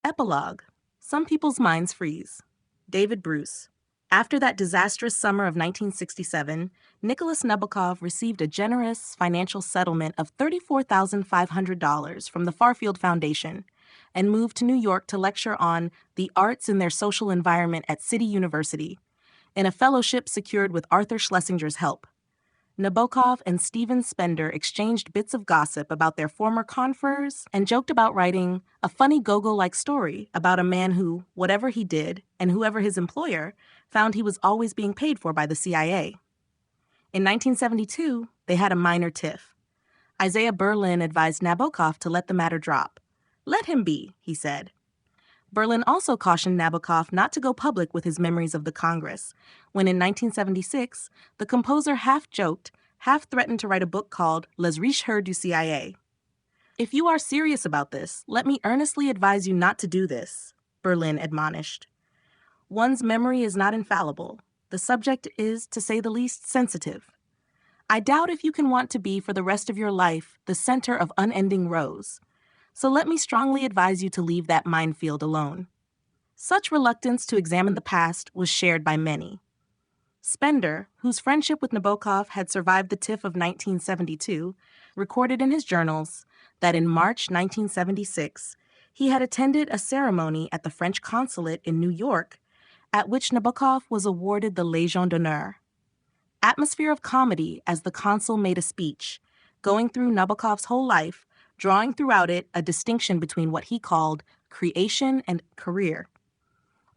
Epilogue. Some people's minds freeze. David Bruce. After that disastrous summer of 1967, Nicholas Nabokov received a generous financial settlement of $34,500 from the Farfield Foundation and moved to New York to lecture on the arts in their social environment at City University, in a fellowship secured with Arthur Schlesinger's help. Nabokov and Stephen Spender exchanged bits of gossip about their former confreres and joked about writing a funny Gogol-like story about a man who, whatever he did, and whoever his employer, found he was always being paid for by the CIA. In 1972, they had a minor tiff. Isaiah Berlin advised Nabokov to let the matter drop. "Let him be," he said. Berlin also cautioned Nabokov not to go public with his memories of the Congress, when in 1976, the composer half-joked, half-threatened to write a book called Les Riches du CIA. "If you are serious about this, let me earnestly advise you not to do this," Berlin admonished. One's memory is not infallible. The subject is, to say the least, sensitive. I doubt if you can want to be for the rest of your life the center of unending rows. So let me strongly advise you to leave that minefield alone. Such reluctance to examine the past was shared by many. Spender, whose friendship with Nabokov had survived the tiff of 1972, recorded in his journals that in March 1976, he had attended a ceremony at the French consulate in New York at which Nabokov was awarded the Légion d'honneur. Atmosphere of comedy as the consul made a speech, going through Nabokov's whole life, drawing throughout it a distinction between what he called creation and career.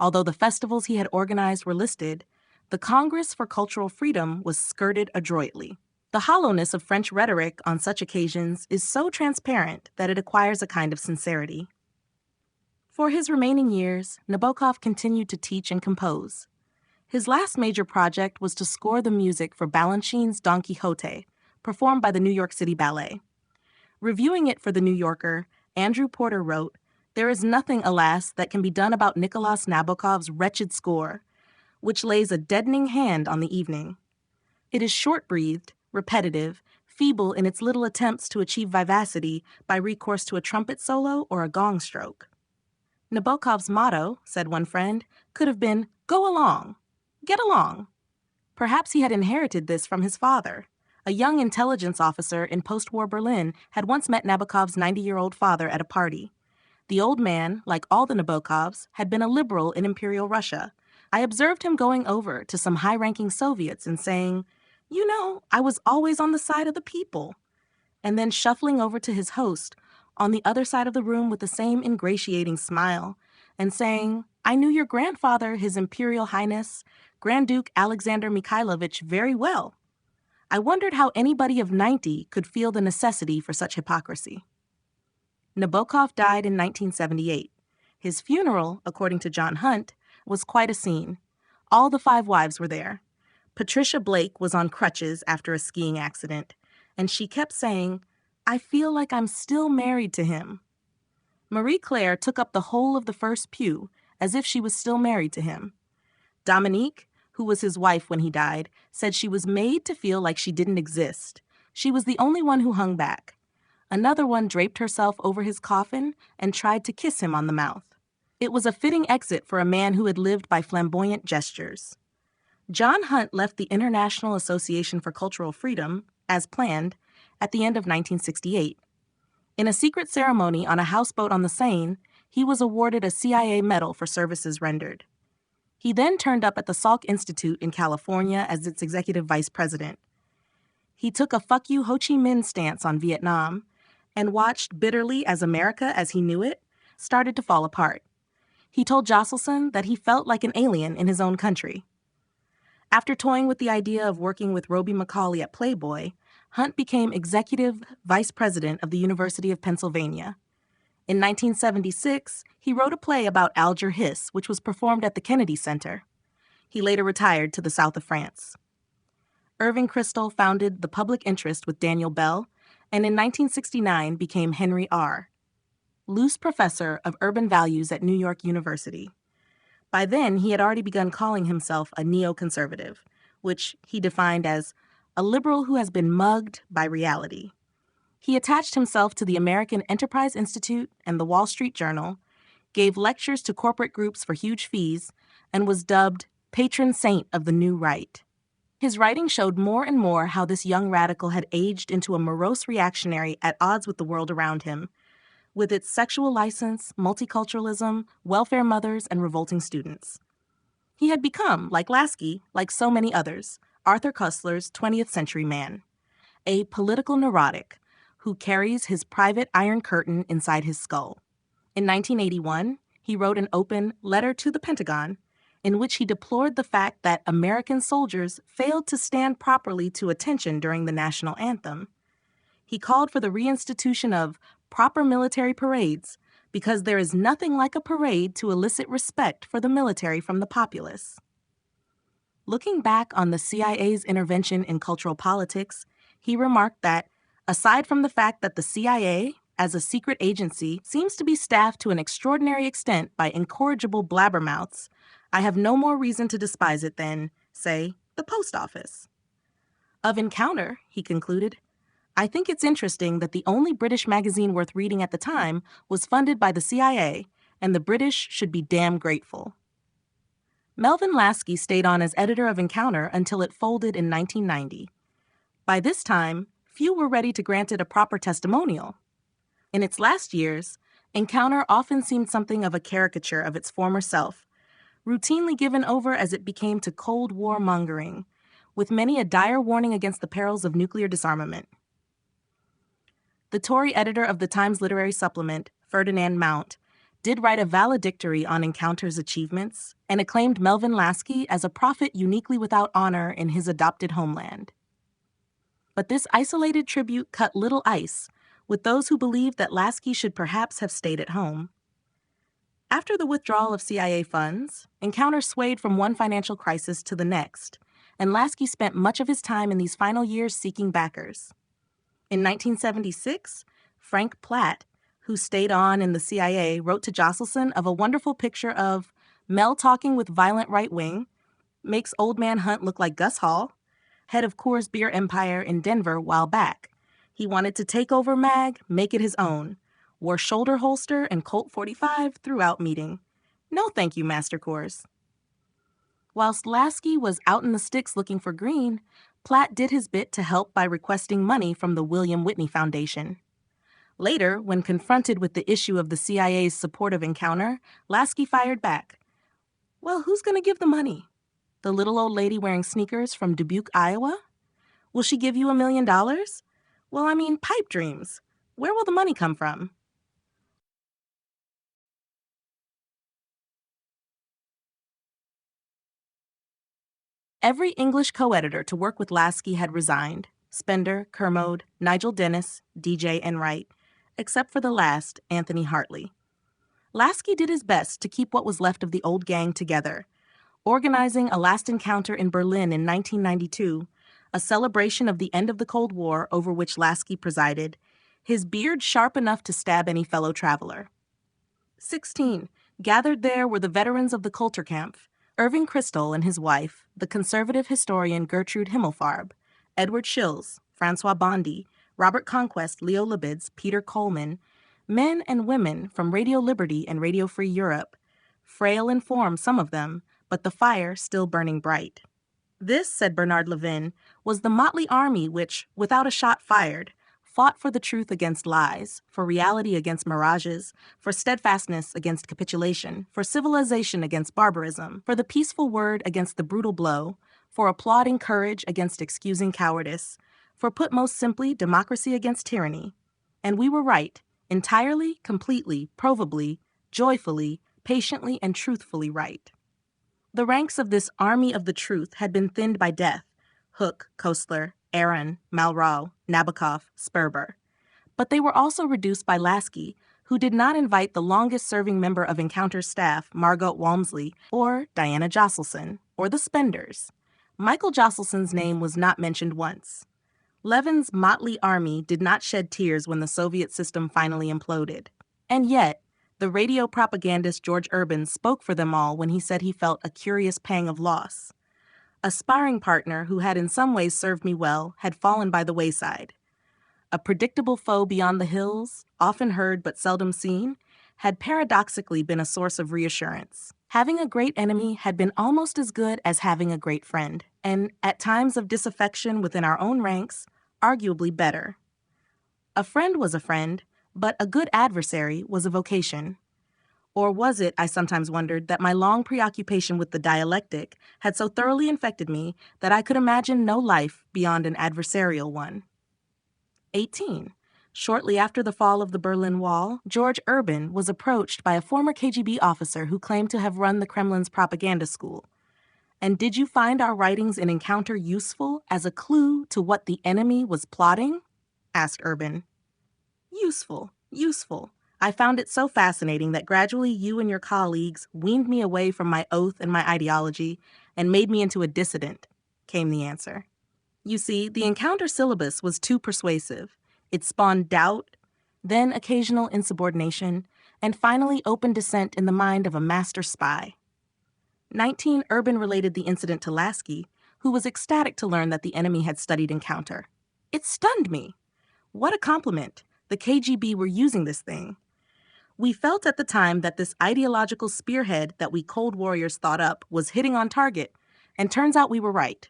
Although the festivals he had organized were listed, the Congress for Cultural Freedom was skirted adroitly. The hollowness of French rhetoric on such occasions is so transparent that it acquires a kind of sincerity. For his remaining years, Nabokov continued to teach and compose. His last major project was to score the music for Balanchine's Don Quixote, performed by the New York City Ballet. Reviewing it for The New Yorker, Andrew Porter wrote, "There is nothing, alas, that can be done about Nicholas Nabokov's wretched score, which lays a deadening hand on the evening. It is short-breathed, repetitive, feeble in its little attempts to achieve vivacity by recourse to a trumpet solo or a gong stroke." Nabokov's motto, said one friend, could have been, "Go along, get along." Perhaps he had inherited this from his father. A young intelligence officer in post-war Berlin had once met Nabokov's 90-year-old father at a party. The old man, like all the Nabokovs, had been a liberal in Imperial Russia. I observed him going over to some high-ranking Soviets and saying, "You know, I was always on the side of the people," and then shuffling over to his host on the other side of the room with the same ingratiating smile and saying, "I knew your grandfather, His Imperial Highness, Grand Duke Alexander Mikhailovich, very well." I wondered how anybody of 90 could feel the necessity for such hypocrisy. Nabokov died in 1978. His funeral, according to John Hunt, was quite a scene. All the 5 wives were there. Patricia Blake was on crutches after a skiing accident, and she kept saying, "I feel like I'm still married to him." Marie Claire took up the whole of the first pew, as if she was still married to him. Dominique, who was his wife when he died, said she was made to feel like she didn't exist. She was the only one who hung back. Another one draped herself over his coffin and tried to kiss him on the mouth. It was a fitting exit for a man who had lived by flamboyant gestures. John Hunt left the International Association for Cultural Freedom, as planned, at the end of 1968. In a secret ceremony on a houseboat on the Seine, he was awarded a CIA medal for services rendered. He then turned up at the Salk Institute in California as its executive vice president. He took a fuck you Ho Chi Minh stance on Vietnam and watched bitterly as America, as he knew it, started to fall apart. He told Josselson that he felt like an alien in his own country. After toying with the idea of working with Roby Macaulay at Playboy, Hunt became executive vice president of the University of Pennsylvania. In 1976, he wrote a play about Alger Hiss, which was performed at the Kennedy Center. He later retired to the south of France. Irving Kristol founded The Public Interest with Daniel Bell, and in 1969 became Henry R., Luce Professor of Urban Values at New York University. By then, he had already begun calling himself a neoconservative, which he defined as a liberal who has been mugged by reality. He attached himself to the American Enterprise Institute and the Wall Street Journal. gave lectures to corporate groups for huge fees, and was dubbed patron saint of the new right. His writing showed more and more how this young radical had aged into a morose reactionary at odds with the world around him, with its sexual license, multiculturalism, welfare mothers, and revolting students. He had become, like Lasky, like so many others, Arthur Koestler's 20th century man, a political neurotic who carries his private iron curtain inside his skull. In 1981, he wrote an open letter to the Pentagon in which he deplored the fact that American soldiers failed to stand properly to attention during the national anthem. He called for the reinstitution of proper military parades because there is nothing like a parade to elicit respect for the military from the populace. Looking back on the CIA's intervention in cultural politics, he remarked that, aside from the fact that the CIA, as a secret agency, seems to be staffed to an extraordinary extent by incorrigible blabbermouths, I have no more reason to despise it than, say, the post office. Of Encounter, he concluded, I think it's interesting that the only British magazine worth reading at the time was funded by the CIA, and the British should be damn grateful. Melvin Lasky stayed on as editor of Encounter until it folded in 1990. By this time, few were ready to grant it a proper testimonial. In its last years, Encounter often seemed something of a caricature of its former self, routinely given over as it became to Cold War mongering, with many a dire warning against the perils of nuclear disarmament. The Tory editor of the Times Literary Supplement, Ferdinand Mount, did write a valedictory on Encounter's achievements and acclaimed Melvin Lasky as a prophet uniquely without honor in his adopted homeland. But this isolated tribute cut little ice with those who believed that Lasky should perhaps have stayed at home. After the withdrawal of CIA funds, Encounter swayed from one financial crisis to the next, and Lasky spent much of his time in these final years seeking backers. In 1976, Frank Platt, who stayed on in the CIA, wrote to Josselson of a wonderful picture of Mel talking with violent right wing, makes Old Man Hunt look like Gus Hall, head of Coors Beer Empire in Denver while back. He wanted to take over MAG, make it his own, wore shoulder holster and Colt 45 throughout meeting. No thank you, Master Coors. Whilst Lasky was out in the sticks looking for green, Platt did his bit to help by requesting money from the William Whitney Foundation. Later, when confronted with the issue of the CIA's support of Encounter, Lasky fired back. Well, who's going to give the money? The little old lady wearing sneakers from Dubuque, Iowa? Will she give you $1 million? Well, I mean, pipe dreams. Where will the money come from? Every English co-editor to work with Lasky had resigned. Spender, Kermode, Nigel Dennis, DJ, and Wright, except for the last, Anthony Hartley. Lasky did his best to keep what was left of the old gang together, organizing a last encounter in Berlin in 1992, a celebration of the end of the Cold War over which Lasky presided, his beard sharp enough to stab any fellow traveler. 16. Gathered there were the veterans of the Kulturkampf, Irving Kristol and his wife, the conservative historian Gertrude Himmelfarb, Edward Shills, Francois Bondy, Robert Conquest, Leo Libidz, Peter Coleman, men and women from Radio Liberty and Radio Free Europe, frail in form some of them, but the fire still burning bright. This, said Bernard Levin, was the motley army which, without a shot fired, fought for the truth against lies, for reality against mirages, for steadfastness against capitulation, for civilization against barbarism, for the peaceful word against the brutal blow, for applauding courage against excusing cowardice, for put most simply, democracy against tyranny. And we were right, entirely, completely, provably, joyfully, patiently, and truthfully right. The ranks of this army of the truth had been thinned by death, Hook, Koestler, Aaron, Malraux, Nabokov, Sperber. But they were also reduced by Lasky, who did not invite the longest-serving member of Encounter's staff, Margot Walmsley, or Diana Josselson, or the Spenders. Michael Josselson's name was not mentioned once. Levin's motley army did not shed tears when the Soviet system finally imploded. And yet, the radio propagandist George Urban spoke for them all when he said he felt a curious pang of loss. A sparring partner who had in some ways served me well had fallen by the wayside. A predictable foe beyond the hills, often heard but seldom seen, had paradoxically been a source of reassurance. Having a great enemy had been almost as good as having a great friend, and at times of disaffection within our own ranks, arguably better. A friend was a friend, but a good adversary was a vocation. Or was it, I sometimes wondered, that my long preoccupation with the dialectic had so thoroughly infected me that I could imagine no life beyond an adversarial one? 18. Shortly after the fall of the Berlin Wall, George Urban was approached by a former KGB officer who claimed to have run the Kremlin's propaganda school. "And did you find our writings in Encounter useful as a clue to what the enemy was plotting?" asked Urban. Useful, useful. I found it so fascinating that gradually you and your colleagues weaned me away from my oath and my ideology and made me into a dissident, came the answer. You see, the Encounter syllabus was too persuasive. It spawned doubt, then occasional insubordination, and finally open dissent in the mind of a master spy. 19, Urban related the incident to Lasky, who was ecstatic to learn that the enemy had studied Encounter. It stunned me. What a compliment. The KGB were using this thing. We felt at the time that this ideological spearhead that we Cold Warriors thought up was hitting on target, and turns out we were right.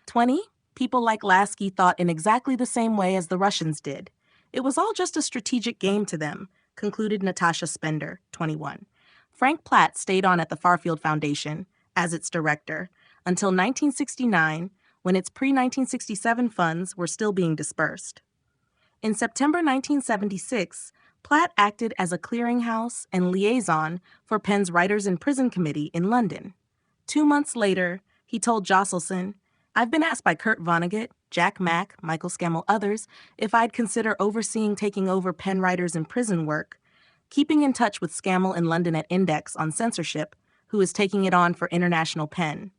20, people like Lasky thought in exactly the same way as the Russians did. It was all just a strategic game to them, concluded Natasha Spender, 21. Frank Platt stayed on at the Farfield Foundation, as its director, until 1969, when its pre-1967 funds were still being dispersed. In September 1976, Platt acted as a clearinghouse and liaison for Penn's Writers in Prison Committee in London. 2 months later, he told Josselson, "I've been asked by Kurt Vonnegut, Jack Mack, Michael Scammell, others, if I'd consider overseeing taking over Penn Writers in Prison work, keeping in touch with Scammell in London at Index on censorship, who is taking it on for International Penn.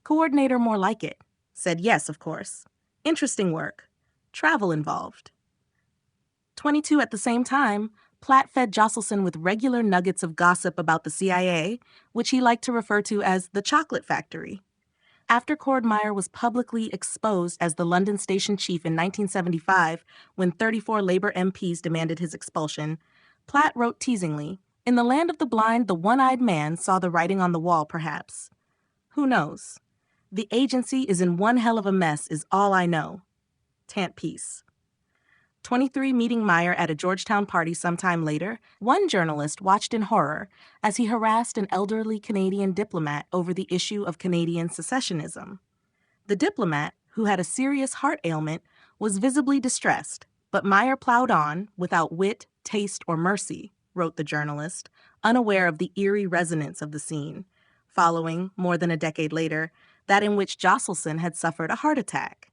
Coordinator more like it. Said yes, of course. Interesting work. Travel involved." 22, at the same time, Platt fed Josselson with regular nuggets of gossip about the CIA, which he liked to refer to as the chocolate factory. After Cord Meyer was publicly exposed as the London station chief in 1975, when 34 Labour MPs demanded his expulsion, Platt wrote teasingly, "In the land of the blind, the one-eyed man saw the writing on the wall, perhaps. Who knows? The agency is in one hell of a mess is all I know. Tant peace." 23, meeting Meyer at a Georgetown party sometime later, one journalist watched in horror as he harassed an elderly Canadian diplomat over the issue of Canadian secessionism. The diplomat, who had a serious heart ailment, was visibly distressed, but Meyer plowed on, without wit, taste, or mercy, wrote the journalist, unaware of the eerie resonance of the scene, following, more than a decade later, that in which Josselson had suffered a heart attack.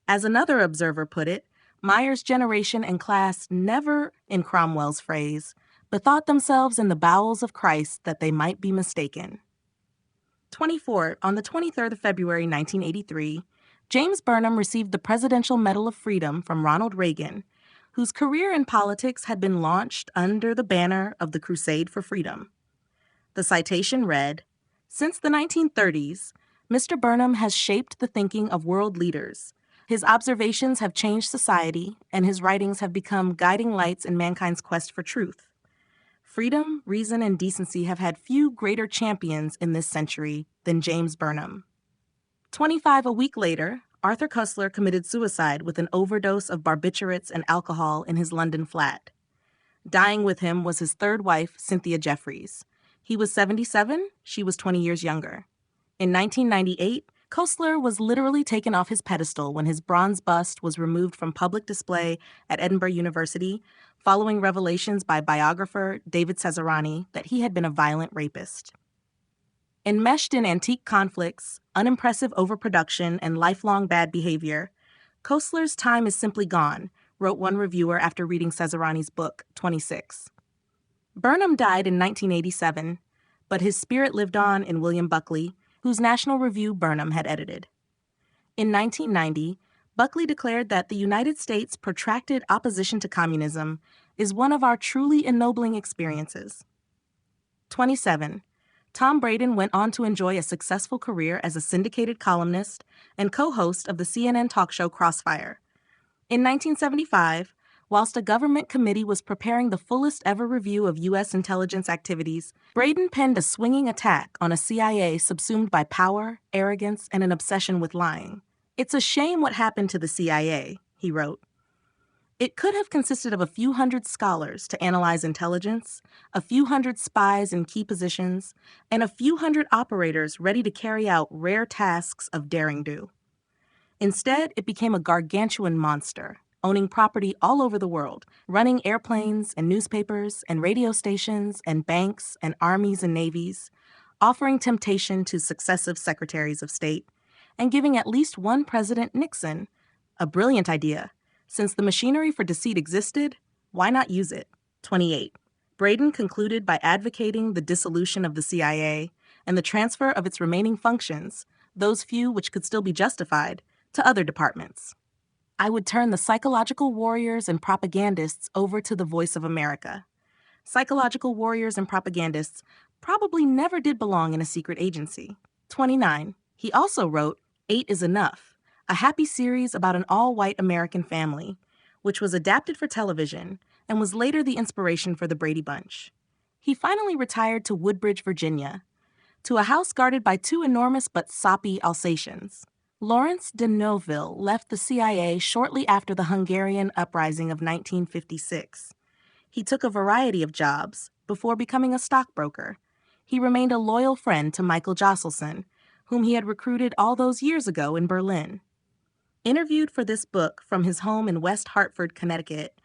As another observer put it, Meyer's generation and class never, in Cromwell's phrase, bethought themselves in the bowels of Christ that they might be mistaken. 24. On the 23rd of February 1983, James Burnham received the Presidential Medal of Freedom from Ronald Reagan, whose career in politics had been launched under the banner of the Crusade for Freedom. The citation read, "Since the 1930s, Mr. Burnham has shaped the thinking of world leaders. His observations have changed society, and his writings have become guiding lights in mankind's quest for truth. Freedom, reason, and decency have had few greater champions in this century than James Burnham." 25, a week later, Arthur Koestler committed suicide with an overdose of barbiturates and alcohol in his London flat. Dying with him was his third wife, Cynthia Jeffries. He was 77, she was 20 years younger. In 1998, Koestler was literally taken off his pedestal when his bronze bust was removed from public display at Edinburgh University, following revelations by biographer David Cesarani that he had been a violent rapist. Enmeshed in antique conflicts, unimpressive overproduction, and lifelong bad behavior, Koestler's time is simply gone, wrote one reviewer after reading Cesarani's book, 26. Burnham died in 1987, but his spirit lived on in William Buckley, whose National Review Burnham had edited. In 1990, Buckley declared that the United States' protracted opposition to communism is one of our truly ennobling experiences. 27. Tom Braden went on to enjoy a successful career as a syndicated columnist and co-host of the CNN talk show Crossfire. In 1975, Whilst a government committee was preparing the fullest ever review of U.S. intelligence activities, Braden penned a swinging attack on a CIA subsumed by power, arrogance, and an obsession with lying. "It's a shame what happened to the CIA," he wrote. "It could have consisted of a few hundred scholars to analyze intelligence, a few hundred spies in key positions, and a few hundred operators ready to carry out rare tasks of derring-do. Instead, it became a gargantuan monster, owning property all over the world, running airplanes and newspapers and radio stations and banks and armies and navies, offering temptation to successive secretaries of state, and giving at least one President Nixon a brilliant idea. Since the machinery for deceit existed, why not use it?" 28. Braden concluded by advocating the dissolution of the CIA and the transfer of its remaining functions, those few which could still be justified, to other departments. "I would turn the psychological warriors and propagandists over to the Voice of America." Psychological warriors and propagandists probably never did belong in a secret agency. 29. He also wrote 8 is Enough, a happy series about an all-white American family, which was adapted for television and was later the inspiration for the Brady Bunch. He finally retired to Woodbridge, Virginia, to a house guarded by 2 enormous but soppy Alsatians. Lawrence de Neuville left the CIA shortly after the Hungarian uprising of 1956. He took a variety of jobs before becoming a stockbroker. He remained a loyal friend to Michael Josselson, whom he had recruited all those years ago in Berlin. Interviewed for this book from his home in West Hartford, Connecticut,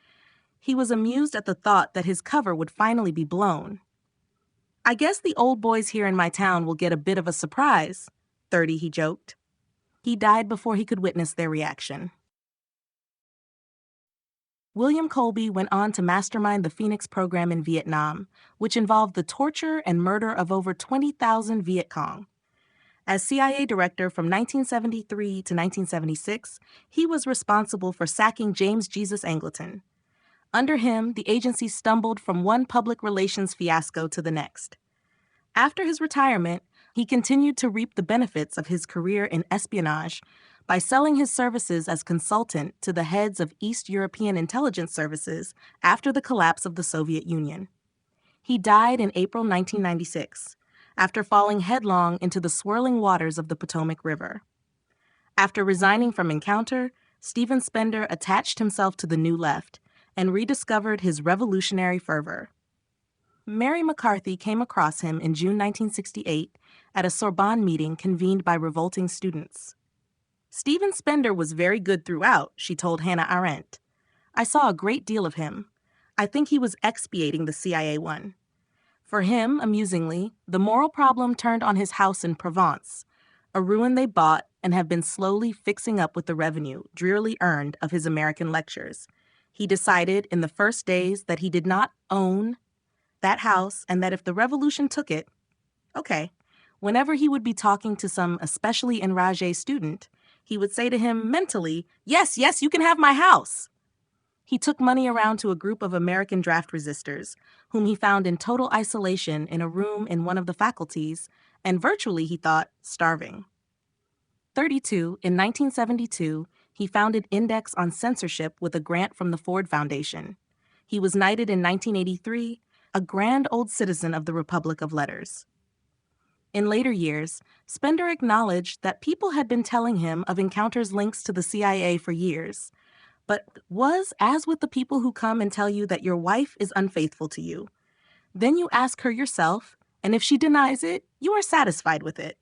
he was amused at the thought that his cover would finally be blown. "I guess the old boys here in my town will get a bit of a surprise," 30, he joked. He died before he could witness their reaction. William Colby went on to mastermind the Phoenix program in Vietnam, which involved the torture and murder of over 20,000 Viet Cong. As CIA director from 1973 to 1976, he was responsible for sacking James Jesus Angleton. Under him, the agency stumbled from one public relations fiasco to the next. After his retirement, he continued to reap the benefits of his career in espionage by selling his services as consultant to the heads of East European intelligence services after the collapse of the Soviet Union. He died in April 1996, after falling headlong into the swirling waters of the Potomac River. After resigning from Encounter, Stephen Spender attached himself to the New Left and rediscovered his revolutionary fervor. Mary McCarthy came across him in June 1968 at a Sorbonne meeting convened by revolting students. "Stephen Spender was very good throughout," she told Hannah Arendt. "I saw a great deal of him. I think he was expiating the CIA one." For him, amusingly, the moral problem turned on his house in Provence, a ruin they bought and have been slowly fixing up with the revenue drearily earned of his American lectures. He decided in the first days that he did not own that house and that if the revolution took it, okay, whenever he would be talking to some especially enragé student, he would say to him mentally, "Yes, yes, you can have my house." He took money around to a group of American draft resistors, whom he found in total isolation in a room in one of the faculties, and virtually, he thought, starving. 32, in 1972, he founded Index on Censorship with a grant from the Ford Foundation. He was knighted in 1983, a grand old citizen of the Republic of Letters. In later years, Spender acknowledged that people had been telling him of Encounter's links to the CIA for years, but was as with the people who come and tell you that your wife is unfaithful to you. Then you ask her yourself, and if she denies it, you are satisfied with it.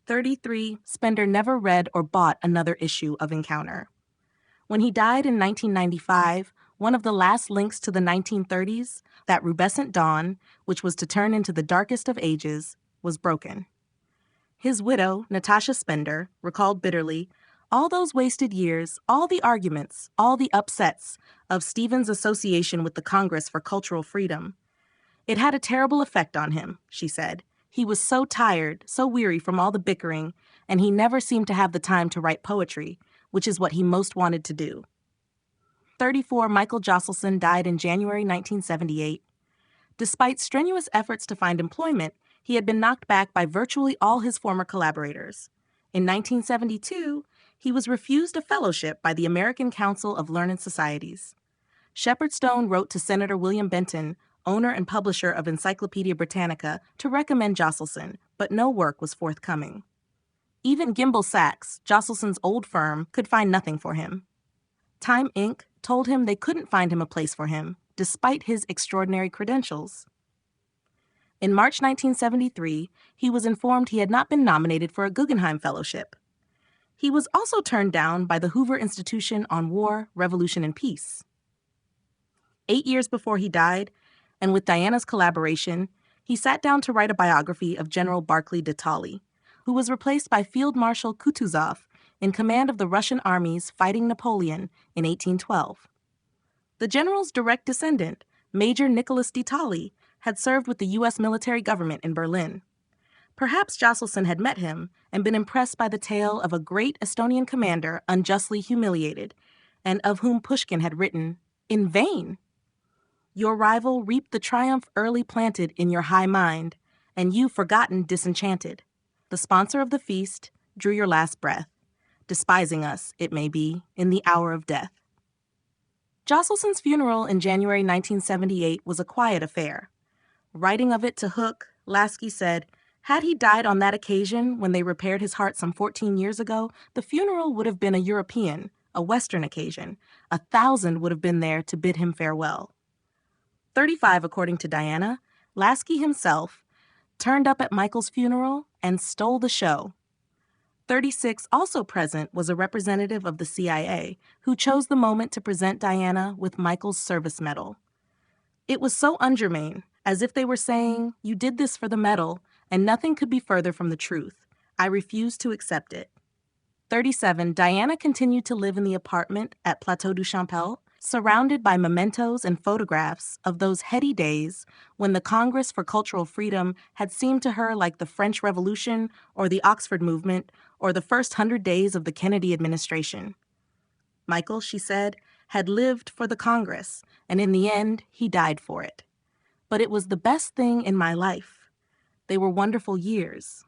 33, Spender never read or bought another issue of Encounter. When he died in 1995, one of the last links to the 1930s, that rubescent dawn, which was to turn into the darkest of ages, was broken. His widow, Natasha Spender, recalled bitterly, all those wasted years, all the arguments, all the upsets of Stephen's association with the Congress for Cultural Freedom. It had a terrible effect on him, she said. He was so tired, so weary from all the bickering, and he never seemed to have the time to write poetry, which is what he most wanted to do. 34, Michael Josselson died in January 1978. Despite strenuous efforts to find employment, he had been knocked back by virtually all his former collaborators. In 1972, he was refused a fellowship by the American Council of Learned Societies. Shepard Stone wrote to Senator William Benton, owner and publisher of Encyclopedia Britannica, to recommend Josselson, but no work was forthcoming. Even Gimbel Sachs, Josselson's old firm, could find nothing for him. Time Inc. told him they couldn't find him a place for him, despite his extraordinary credentials. In March 1973, he was informed he had not been nominated for a Guggenheim Fellowship. He was also turned down by the Hoover Institution on War, Revolution, and Peace. 8 years before he died, and with Diana's collaboration, he sat down to write a biography of General Barclay de Tolly, who was replaced by Field Marshal Kutuzov in command of the Russian armies fighting Napoleon in 1812. The general's direct descendant, Major Nicholas de Tolly, had served with the U.S. military government in Berlin. Perhaps Josselson had met him and been impressed by the tale of a great Estonian commander unjustly humiliated, and of whom Pushkin had written, "In vain! Your rival reaped the triumph early planted in your high mind, and you forgotten disenchanted. The sponsor of the feast drew your last breath, despising us, it may be, in the hour of death." Josselson's funeral in January 1978 was a quiet affair. Writing of it to Hook, Lasky said, "Had he died on that occasion when they repaired his heart some 14 years ago, the funeral would have been a European, a Western occasion. 1,000 would have been there to bid him farewell." 35, according to Diana, Lasky himself turned up at Michael's funeral and stole the show. 36, also present, was a representative of the CIA who chose the moment to present Diana with Michael's service medal. It was so ungermane, as if they were saying, "You did this for the medal, and nothing could be further from the truth. I refuse to accept it." 37, Diana continued to live in the apartment at Plateau du Champel, surrounded by mementos and photographs of those heady days when the Congress for Cultural Freedom had seemed to her like the French Revolution or the Oxford Movement or the first 100 days of the Kennedy administration. Michael, she said, had lived for the Congress, and in the end, he died for it. But it was the best thing in my life. They were wonderful years.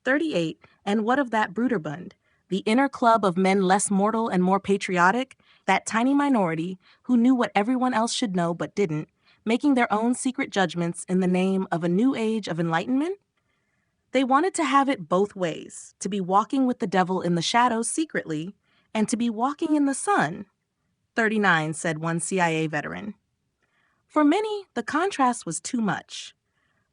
38, and what of that Bruderbund, the inner club of men less mortal and more patriotic, that tiny minority who knew what everyone else should know but didn't, making their own secret judgments in the name of a new age of enlightenment? They wanted to have it both ways, to be walking with the devil in the shadows secretly, and to be walking in the sun. 39, said one CIA veteran. For many, the contrast was too much.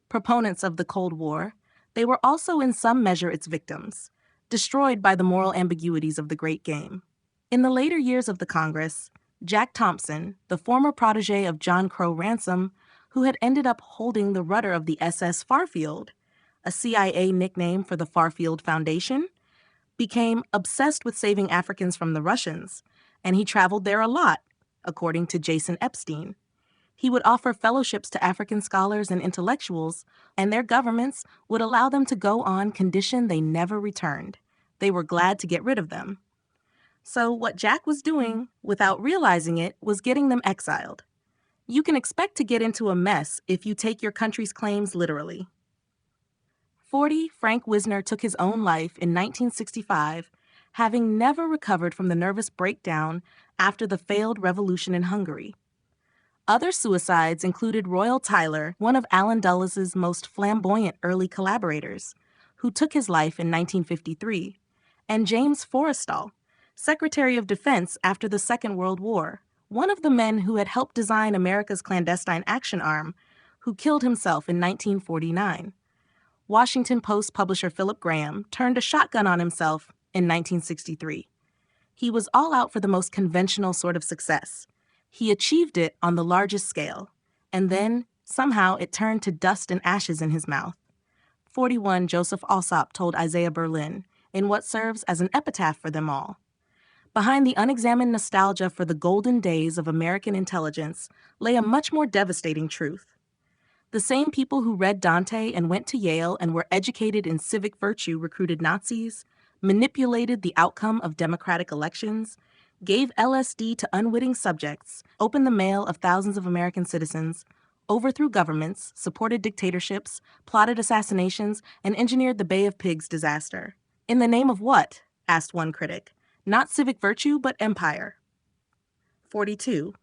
Proponents of the Cold War, they were also in some measure its victims, destroyed by the moral ambiguities of the Great Game. In the later years of the Congress, Jack Thompson, the former protege of John Crow Ransom, who had ended up holding the rudder of the SS Farfield, a CIA nickname for the Farfield Foundation, became obsessed with saving Africans from the Russians, and he traveled there a lot, according to Jason Epstein. He would offer fellowships to African scholars and intellectuals, and their governments would allow them to go on condition they never returned. They were glad to get rid of them. So what Jack was doing, without realizing it, was getting them exiled. You can expect to get into a mess if you take your country's claims literally. 40, Frank Wisner took his own life in 1965, having never recovered from the nervous breakdown after the failed revolution in Hungary. Other suicides included Royal Tyler, one of Allen Dulles' most flamboyant early collaborators, who took his life in 1953, and James Forrestal, Secretary of Defense after the Second World War, one of the men who had helped design America's clandestine action arm, who killed himself in 1949. Washington Post publisher Philip Graham turned a shotgun on himself in 1963. He was all out for the most conventional sort of success. He achieved it on the largest scale, and then, somehow, it turned to dust and ashes in his mouth. 41, Joseph Alsop told Isaiah Berlin, in what serves as an epitaph for them all. Behind the unexamined nostalgia for the golden days of American intelligence lay a much more devastating truth. The same people who read Dante and went to Yale and were educated in civic virtue recruited Nazis, manipulated the outcome of democratic elections, gave LSD to unwitting subjects, opened the mail of thousands of American citizens, overthrew governments, supported dictatorships, plotted assassinations, and engineered the Bay of Pigs disaster. In the name of what? Asked one critic. Not civic virtue, but empire. 42.